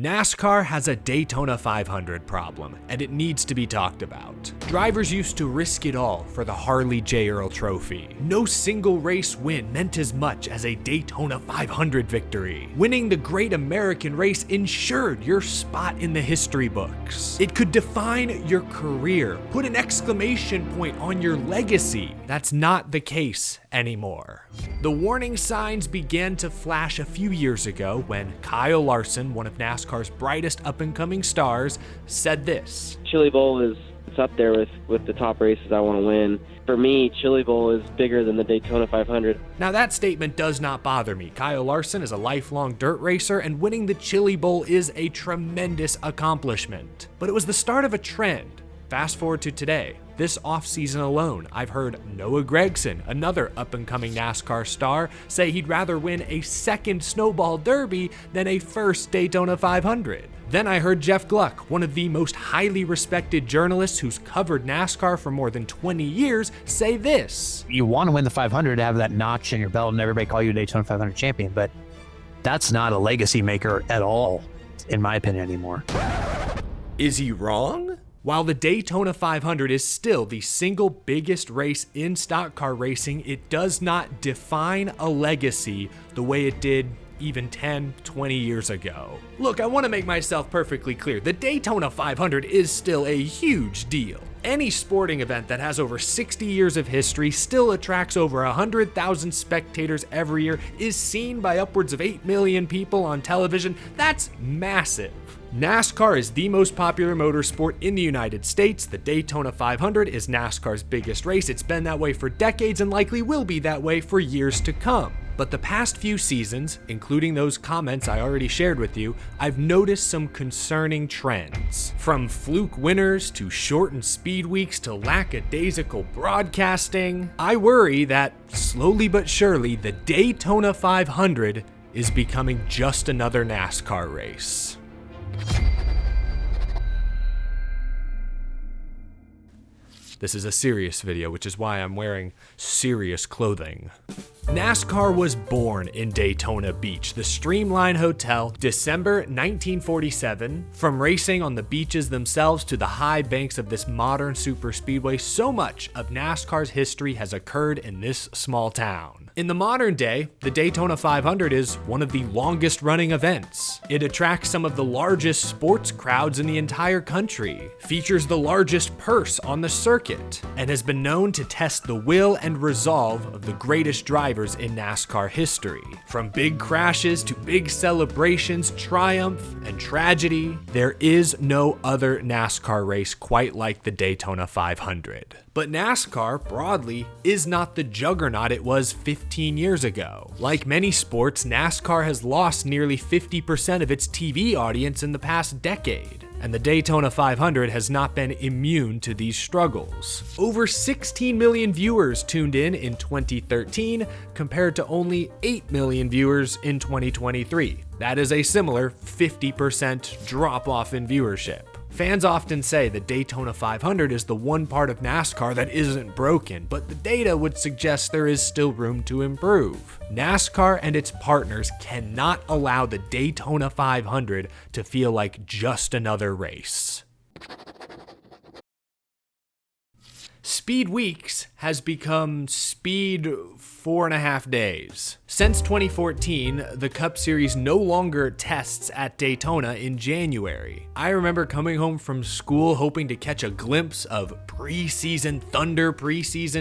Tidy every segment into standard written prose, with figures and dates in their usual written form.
NASCAR has a Daytona 500 problem, and it needs to be talked about. Drivers used to risk it all for the Harley J. Earl Trophy. No single race win meant as much as a Daytona 500 victory. Winning the Great American Race ensured your spot in the history books. It could define your career, put an exclamation point on your legacy. That's not the case anymore. The warning signs began to flash a few years ago when Kyle Larson, one of NASCAR's brightest up-and-coming stars, said this. Chili Bowl it's up there with the top races I want to win. For me, Chili Bowl is bigger than the Daytona 500. Now that statement does not bother me. Kyle Larson is a lifelong dirt racer, and winning the Chili Bowl is a tremendous accomplishment. But it was the start of a trend. Fast forward to today. This offseason alone, I've heard Noah Gragson, another up-and-coming NASCAR star, say he'd rather win a second Snowball Derby than a first Daytona 500. Then I heard Jeff Gluck, one of the most highly respected journalists who's covered NASCAR for more than 20 years, say this. You want to win the 500 to have that notch in your belt and everybody call you a Daytona 500 champion, but that's not a legacy maker at all, in my opinion, anymore. Is he wrong? While the Daytona 500 is still the single biggest race in stock car racing, it does not define a legacy the way it did even 10, 20 years ago. Look, I want to make myself perfectly clear. The Daytona 500 is still a huge deal. Any sporting event that has over 60 years of history, still attracts over 100,000 spectators every year, is seen by upwards of 8 million people on television. That's massive. NASCAR is the most popular motorsport in the United States. The Daytona 500 is NASCAR's biggest race. It's been that way for decades and likely will be that way for years to come. But the past few seasons, including those comments I already shared with you, I've noticed some concerning trends. From fluke winners to shortened speed weeks to lackadaisical broadcasting, I worry that slowly but surely the Daytona 500 is becoming just another NASCAR race. This is a serious video, which is why I'm wearing serious clothing. NASCAR was born in Daytona Beach, the Streamline Hotel, December 1947. From racing on the beaches themselves to the high banks of this modern superspeedway, so much of NASCAR's history has occurred in this small town. In the modern day, the Daytona 500 is one of the longest running events. It attracts some of the largest sports crowds in the entire country, features the largest purse on the circuit, and has been known to test the will and resolve of the greatest drivers in NASCAR history. From big crashes to big celebrations, triumph and tragedy, there is no other NASCAR race quite like the Daytona 500. But NASCAR, broadly, is not the juggernaut it was 15 years ago. Like many sports, NASCAR has lost nearly 50% of its TV audience in the past decade, and the Daytona 500 has not been immune to these struggles. Over 16 million viewers tuned in 2013, compared to only 8 million viewers in 2023. That is a similar 50% drop-off in viewership. Fans often say the Daytona 500 is the one part of NASCAR that isn't broken, but the data would suggest there is still room to improve. NASCAR and its partners cannot allow the Daytona 500 to feel like just another race. Speed Weeks has become Speed 4.5 days. Since 2014, the Cup Series no longer tests at Daytona in January. I remember coming home from school hoping to catch a glimpse of preseason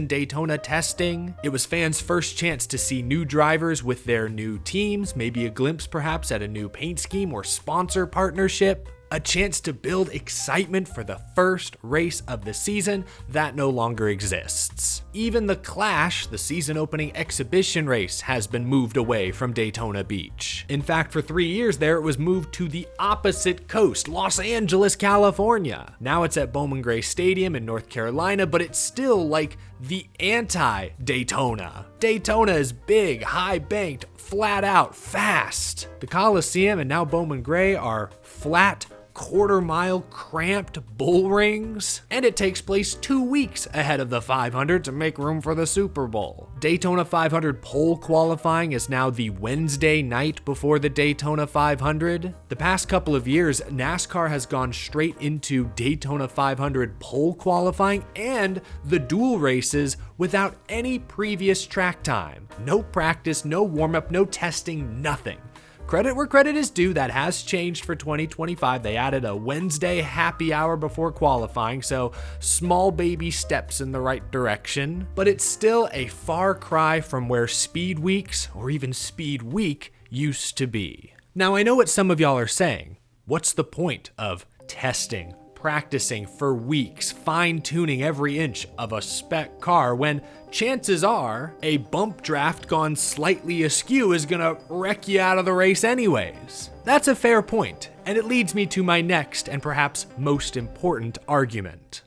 Daytona testing. It was fans' first chance to see new drivers with their new teams, maybe a glimpse perhaps at a new paint scheme or sponsor partnership. A chance to build excitement for the first race of the season that no longer exists. Even the Clash, the season opening exhibition race, has been moved away from Daytona Beach. In fact, for 3 years there, it was moved to the opposite coast, Los Angeles, California. Now it's at Bowman Gray Stadium in North Carolina, but it's still like the anti-Daytona. Daytona is big, high-banked, flat out, fast. The Coliseum and now Bowman Gray are flat, quarter-mile cramped bull rings, and it takes place 2 weeks ahead of the 500 to make room for the Super Bowl. Daytona 500 pole qualifying is now the Wednesday night before the Daytona 500. The past couple of years, NASCAR has gone straight into Daytona 500 pole qualifying and the dual races without any previous track time. No practice, no warm-up, no testing, nothing. Credit where credit is due, that has changed for 2025. They added a Wednesday happy hour before qualifying, so small baby steps in the right direction. But it's still a far cry from where Speed Weeks, or even Speed Week, used to be. Now, I know what some of y'all are saying. What's the point of testing, practicing for weeks, fine-tuning every inch of a spec car when chances are a bump draft gone slightly askew is gonna wreck you out of the race anyways? That's a fair point, and it leads me to my next and perhaps most important argument.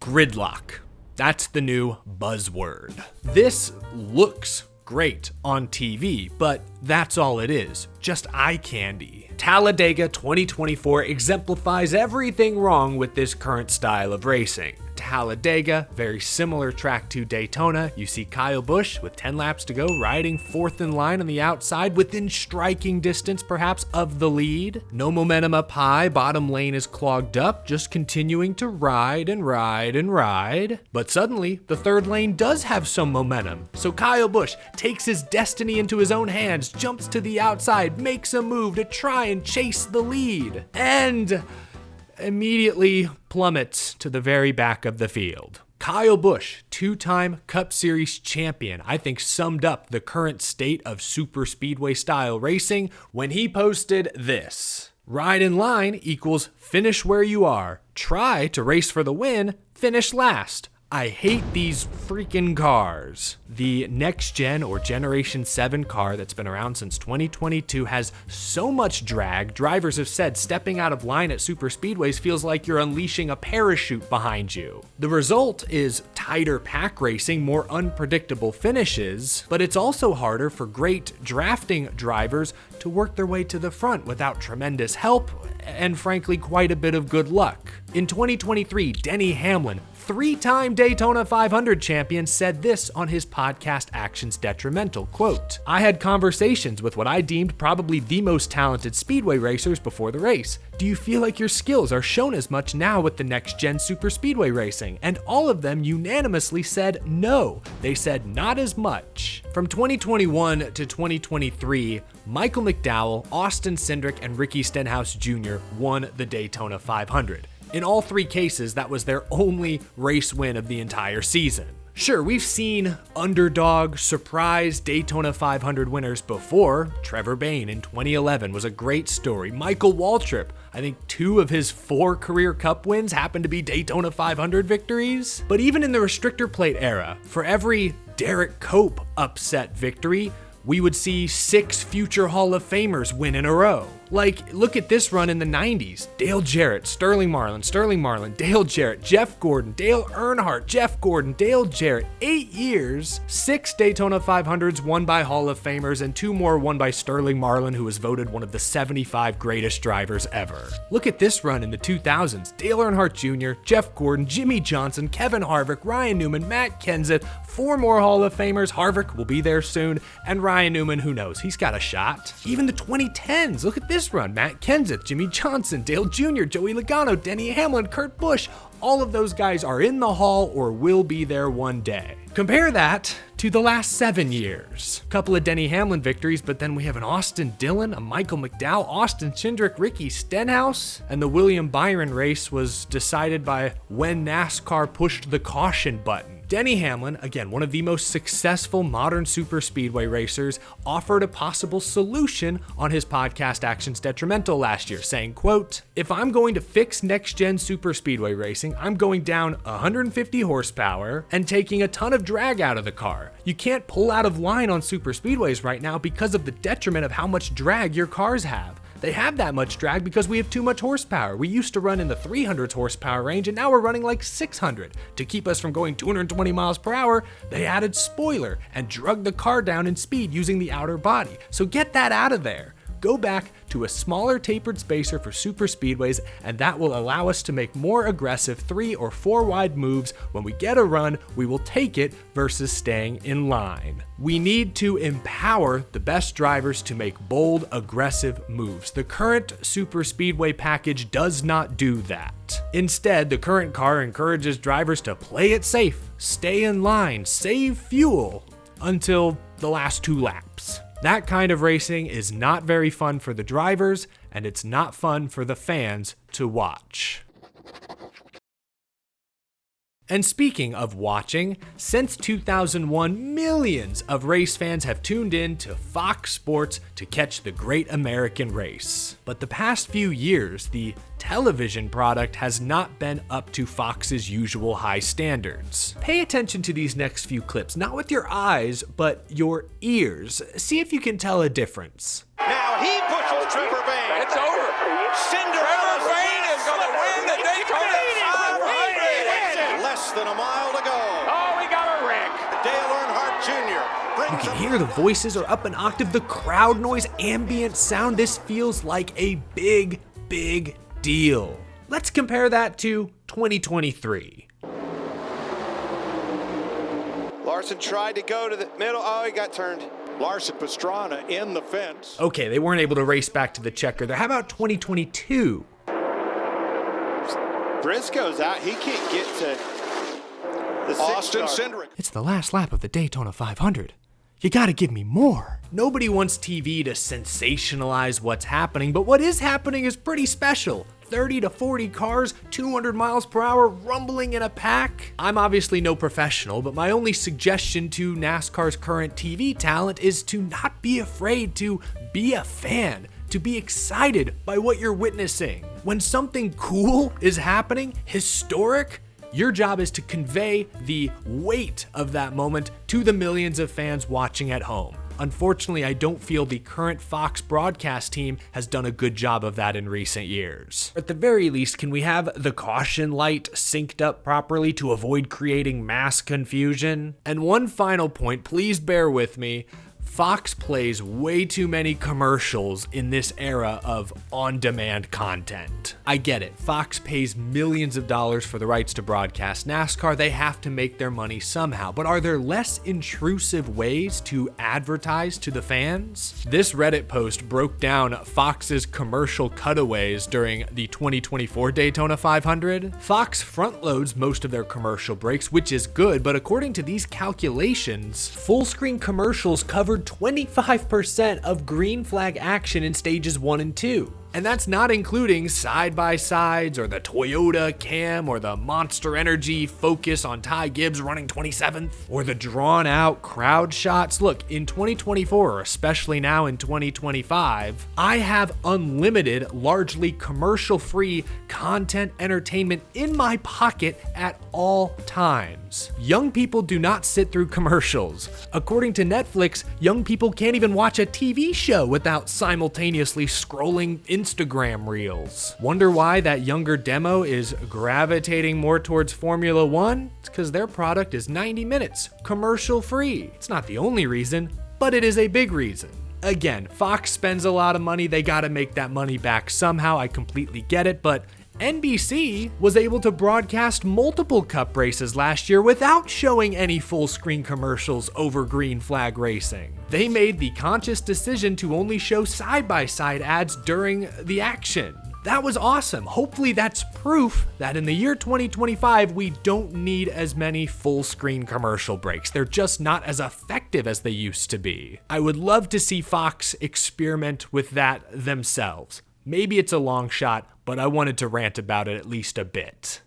Gridlock. That's the new buzzword. This looks great on TV, but that's all it is, just eye candy. Talladega 2024 exemplifies everything wrong with this current style of racing. Talladega, very similar track to Daytona. You see Kyle Busch with 10 laps to go, riding fourth in line on the outside, within striking distance perhaps of the lead. No momentum up high, bottom lane is clogged up, just continuing to ride and ride and ride. But suddenly, the third lane does have some momentum. So Kyle Busch takes his destiny into his own hands, jumps to the outside, makes a move to try and chase the lead, and immediately plummets to the very back of the field. Kyle Busch, two-time Cup Series champion, I think summed up the current state of super speedway style racing when he posted this: "Ride in line equals finish where you are. Try to race for the win, finish last. I hate these freaking cars." The next gen or Generation 7 car that's been around since 2022 has so much drag, drivers have said stepping out of line at super speedways feels like you're unleashing a parachute behind you. The result is tighter pack racing, more unpredictable finishes, but it's also harder for great drafting drivers to work their way to the front without tremendous help and frankly quite a bit of good luck. In 2023, Denny Hamlin, three-time Daytona 500 champion, said this on his podcast Actions Detrimental, quote, "I had conversations with what I deemed probably the most talented speedway racers before the race. Do you feel like your skills are shown as much now with the next-gen super speedway racing? And all of them unanimously said no. They said not as much." From 2021 to 2023, Michael McDowell, Austin Cindric, and Ricky Stenhouse Jr. won the Daytona 500. In all three cases, that was their only race win of the entire season. Sure, we've seen underdog, surprise Daytona 500 winners before. Trevor Bayne in 2011 was a great story. Michael Waltrip, I think 2 of his 4 career Cup wins happened to be Daytona 500 victories. But even in the restrictor plate era, for every Derek Cope upset victory, we would see 6 future Hall of Famers win in a row. Like, look at this run in the 90s. Dale Jarrett, Sterling Marlin, Dale Jarrett, Jeff Gordon, Dale Earnhardt, Jeff Gordon, Dale Jarrett. 8 years, 6 Daytona 500s won by Hall of Famers and 2 more won by Sterling Marlin, who was voted one of the 75 greatest drivers ever. Look at this run in the 2000s. Dale Earnhardt Jr., Jeff Gordon, Jimmy Johnson, Kevin Harvick, Ryan Newman, Matt Kenseth, 4 more Hall of Famers. Harvick will be there soon, and Ryan Newman, who knows, he's got a shot. Even the 2010s, look at this run. Matt Kenseth, Jimmy Johnson, Dale Jr., Joey Logano, Denny Hamlin, Kurt Busch. All of those guys are in the hall or will be there one day. Compare that to the last 7 years. A couple of Denny Hamlin victories, but then we have an Austin Dillon, a Michael McDowell, Austin Cindric, Ricky Stenhouse, and the William Byron race was decided by when NASCAR pushed the caution button. Denny Hamlin, again, one of the most successful modern super speedway racers, offered a possible solution on his podcast Actions Detrimental last year, saying, quote, "If I'm going to fix next-gen super speedway racing, I'm going down 150 horsepower and taking a ton of drag out of the car. You can't pull out of line on super speedways right now because of the detriment of how much drag your cars have. They have that much drag because we have too much horsepower. We used to run in the 300 horsepower range and now we're running like 600. To keep us from going 220 miles per hour, they added spoiler and drugged the car down in speed using the outer body. So get that out of there. go back to a smaller tapered spacer for super speedways, and that will allow us to make more aggressive 3 or 4 wide moves. When we get a run, we will take it versus staying in line. We need to empower the best drivers to make bold, aggressive moves. The current super speedway package does not do that. Instead, the current car encourages drivers to play it safe, stay in line, save fuel until the last 2 laps. That kind of racing is not very fun for the drivers, and it's not fun for the fans to watch. And speaking of watching, since 2001, millions of race fans have tuned in to Fox Sports to catch the Great American Race. But the past few years, the television product has not been up to Fox's usual high standards. Pay attention to these next few clips, not with your eyes, but your ears. See if you can tell a difference. Now he pushes Trevor Bayne. It's over. Trevor Bayne is going to win the Daytona 500. Less than a mile to go. Oh, we got a wreck. Dale Earnhardt Jr. You can hear the voices are up an octave, the crowd noise, ambient sound. This feels like a big deal. Let's compare that to 2023. Larson tried to go to the middle. Oh, he got turned. Larson Pastrana in the fence. Okay, they weren't able to race back to the checker there. How about 2022? Briscoe's out. He can't get to the Austin Cindric. It's the last lap of the Daytona 500. You gotta give me more. Nobody wants TV to sensationalize what's happening, but what is happening is pretty special. 30 to 40 cars, 200 miles per hour, rumbling in a pack. I'm obviously no professional, but my only suggestion to NASCAR's current TV talent is to not be afraid to be a fan, to be excited by what you're witnessing. When something cool is happening, historic, your job is to convey the weight of that moment to the millions of fans watching at home. Unfortunately, I don't feel the current Fox broadcast team has done a good job of that in recent years. At the very least, can we have the caution light synced up properly to avoid creating mass confusion? And one final point, please bear with me. Fox plays way too many commercials in this era of on-demand content. I get it, Fox pays millions of dollars for the rights to broadcast NASCAR. They have to make their money somehow, but are there less intrusive ways to advertise to the fans? This Reddit post broke down Fox's commercial cutaways during the 2024 Daytona 500. Fox front loads most of their commercial breaks, which is good, but according to these calculations, full-screen commercials covered 25% of green flag action in stages 1 and 2. And that's not including side-by-sides or the Toyota Cam or the Monster Energy Focus on Ty Gibbs running 27th or the drawn-out crowd shots. Look, in 2024, or especially now in 2025, I have unlimited, largely commercial-free content entertainment in my pocket at all times. Young people do not sit through commercials. According to Netflix, young people can't even watch a TV show without simultaneously scrolling Instagram reels. Wonder why that younger demo is gravitating more towards Formula One? It's because their product is 90 minutes, commercial free. It's not the only reason, but it is a big reason. Again, Fox spends a lot of money, they gotta make that money back somehow, I completely get it, but NBC was able to broadcast multiple cup races last year without showing any full screen commercials over green flag racing. They made the conscious decision to only show side-by-side ads during the action. That was awesome. Hopefully that's proof that in the year 2025, we don't need as many full screen commercial breaks. They're just not as effective as they used to be. I would love to see Fox experiment with that themselves. Maybe it's a long shot, but I wanted to rant about it at least a bit.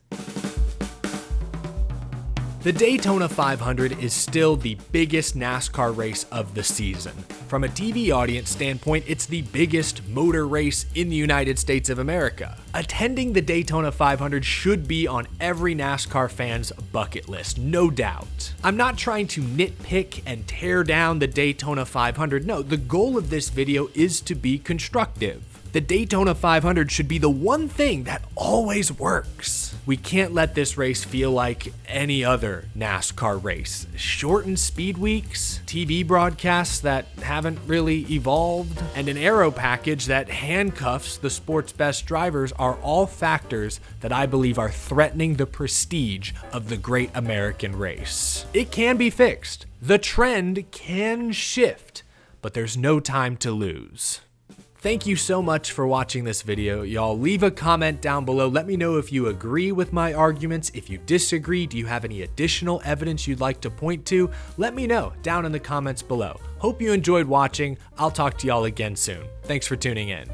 The Daytona 500 is still the biggest NASCAR race of the season. From a TV audience standpoint, it's the biggest motor race in the United States of America. Attending the Daytona 500 should be on every NASCAR fan's bucket list, no doubt. I'm not trying to nitpick and tear down the Daytona 500. No, the goal of this video is to be constructive. The Daytona 500 should be the one thing that always works. We can't let this race feel like any other NASCAR race. Shortened speed weeks, TV broadcasts that haven't really evolved, and an aero package that handcuffs the sport's best drivers are all factors that I believe are threatening the prestige of the great American race. It can be fixed. The trend can shift, but there's no time to lose. Thank you so much for watching this video. Y'all leave a comment down below. Let me know if you agree with my arguments. If you disagree, do you have any additional evidence you'd like to point to? Let me know down in the comments below. Hope you enjoyed watching. I'll talk to y'all again soon. Thanks for tuning in.